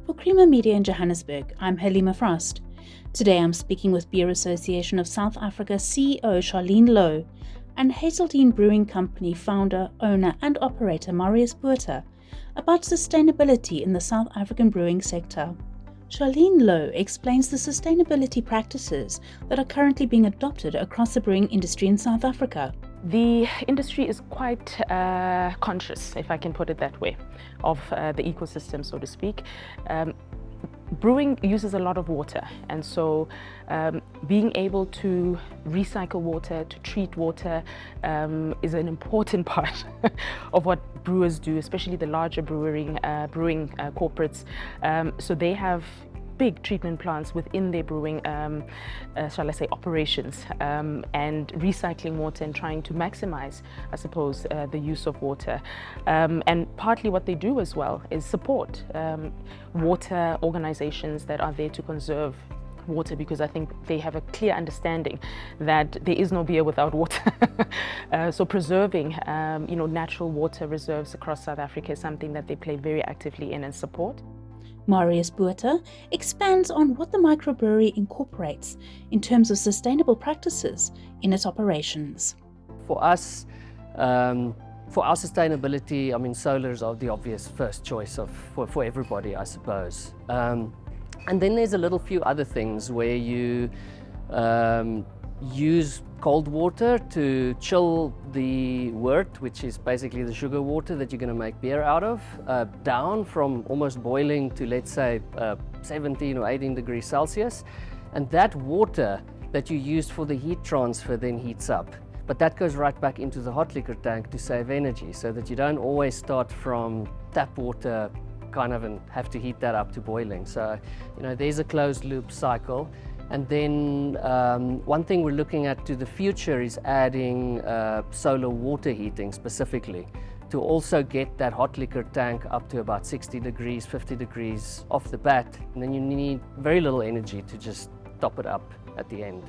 For Creamer Media in Johannesburg, I'm Halima Frost. Today I'm speaking with Beer Association of South Africa CEO Charlene Louw and Hazeltine Brewing Company founder, owner and operator Marius Botha about sustainability in the South African brewing sector. Charlene Louw explains the sustainability practices that are currently being adopted across the brewing industry in South Africa. The industry is quite conscious, if I can put it that way, of the ecosystem, so to speak. Brewing uses a lot of water, and so being able to recycle water, to treat water is an important part of what brewers do, especially the larger brewing corporates. So they have big treatment plants within their brewing, shall I say, operations, and recycling water and trying to maximize, I suppose, the use of water. And partly what they do as well is support water organizations that are there to conserve water, because I think they have a clear understanding that there is no beer without water. So preserving natural water reserves across South Africa is something that they play very actively in and support. Marius Botha expands on what the microbrewery incorporates in terms of sustainable practices in its operations. For us, for our sustainability, I mean, solar is the obvious first choice for everybody, I suppose. And then there's a little few other things where you use cold water to chill the wort, which is basically the sugar water that you're going to make beer out of, down from almost boiling to, let's say, 17 or 18 degrees Celsius. And that water that you used for the heat transfer then heats up. But that goes right back into the hot liquor tank to save energy, so that you don't always start from tap water and have to heat that up to boiling. So, there's a closed loop cycle. And then one thing we're looking at to the future is adding solar water heating specifically to also get that hot liquor tank up to about 60 degrees, 50 degrees off the bat. And then you need very little energy to just top it up at the end.